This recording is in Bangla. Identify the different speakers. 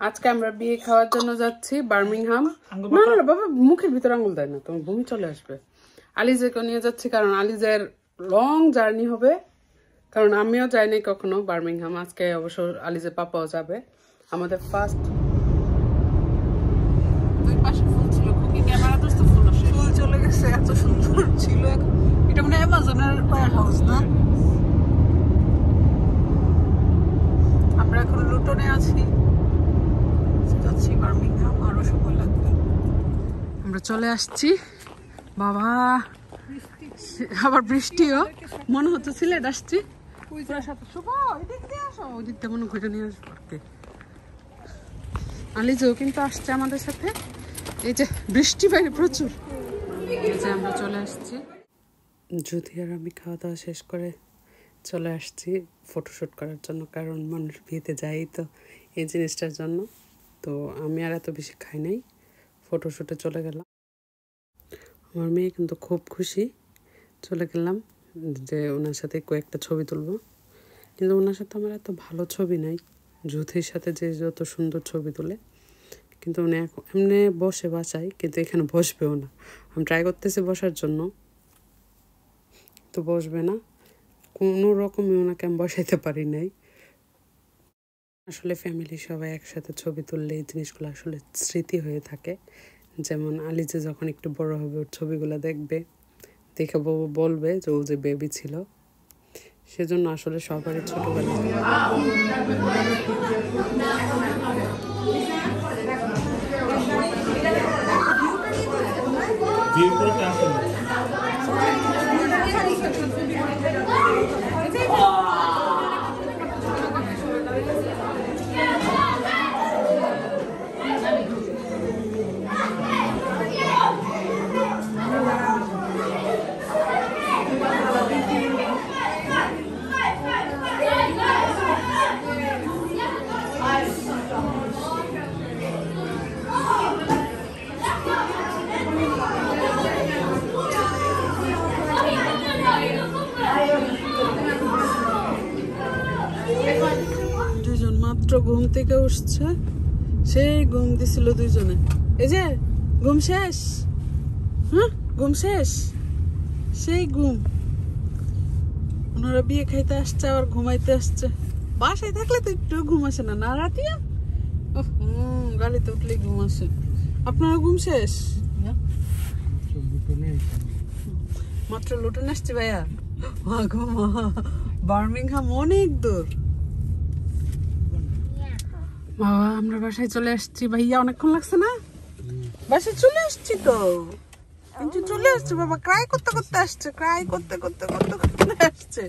Speaker 1: আজকে আমরা বিয়ে খাওয়ার জন্য যাচ্ছি বার্মিংহাম। না না বাবা, মুখের ভিতরে আঙুল দেয় না, তোমার বমি চলে আসবে। আলিজেকে নিয়ে যাচ্ছি কারণ আলিজের লং জার্নি হবে, কারণ আমিও যাইনি কখনো বার্মিংহাম। আজকে অবশ্য আলিজের পাপাও যাবে। আমাদের ফার্স্ট দুই পাশে ফুল ছিল, খুবই ক্যামেরা তো ফুল চলে গেছে, এত সুন্দর ছিল। এটা মানে অ্যামাজনের ওয়্যার হাউস না? আমরা এখন লুটনে আছি, যাচ্ছি বার্মিংহাম, আরো সময় লাগবে। আমরা চলে আসছি বাবা, আবার বৃষ্টিও মনে হচ্ছে সিলেট আসছি। আলিজও কিন্তু আসছে আমাদের সাথে। এই যে বৃষ্টি বাইরে প্রচুর, এই যে আমরা চলে আসছি। যদি আর আমি খাওয়া দাওয়া শেষ করে চলে আসছি ফটোশ্যুট করার জন্য, কারণ মানুষ বিয়েতে যাই তো এই জিনিসটার জন্য। তো আমি আর এত বেশি খাই নাই, ফটোশ্যুটে চলে গেলাম। আমার মেয়ে কিন্তু খুব খুশি, চলে গেলাম যে ওনার সাথে কয়েকটা ছবি তুলবো। কিন্তু ওনার সাথে আমার এত ভালো ছবি নাই, যুথির সাথে যে যত সুন্দর ছবি তোলে। কিন্তু উনি এমনি বসে বাসায়, কিন্তু এখানে বসবেও না। আমি ট্রাই করতেছি বসার জন্য, তো বসবে না। কোনো রকমই ওনাকে আমি বসাইতে পারি নাই। আসলে ফ্যামিলি সবাই একসাথে ছবি তুললে এই জিনিসগুলো আসলে স্মৃতি হয়ে থাকে। যেমন আলিজে যখন একটু বড় হবে ওর ছবিগুলো দেখবে, দেখে বলবে যে ও যে বেবি ছিল। সেজন্য আসলে সবারই ছোটবেলা দুজন মাত্র ঘুম থেকে উঠছে, সেই ঘুম দিছিল দুইজনে। এই যে ঘুম শেষ, হ্যাঁ ঘুম শেষ, সেই ঘুম। ওনারা বিয়ে খাইতে আসছে আবার ঘুমাইতে আসছে। বাসায় থাকলে তো একটু ঘুম আসে না, না রাতিয়া? গাড়িতে উঠলেই ঘুম আসে। আপনারা ঘুম শেষ? মাত্র লুটন আসছে ভাইয়া। বার্মিংহাম অনেক দূর। বাবা আমরা বাসায় চলে আসছি। ভাইয়া অনেকক্ষণ লাগছে না? বাসায় চলে আসছি তো, কিন্তু চলে আসছে বাবা। ক্রাই করতে করতে আসছে, ক্রাই করতে করতে আসছে।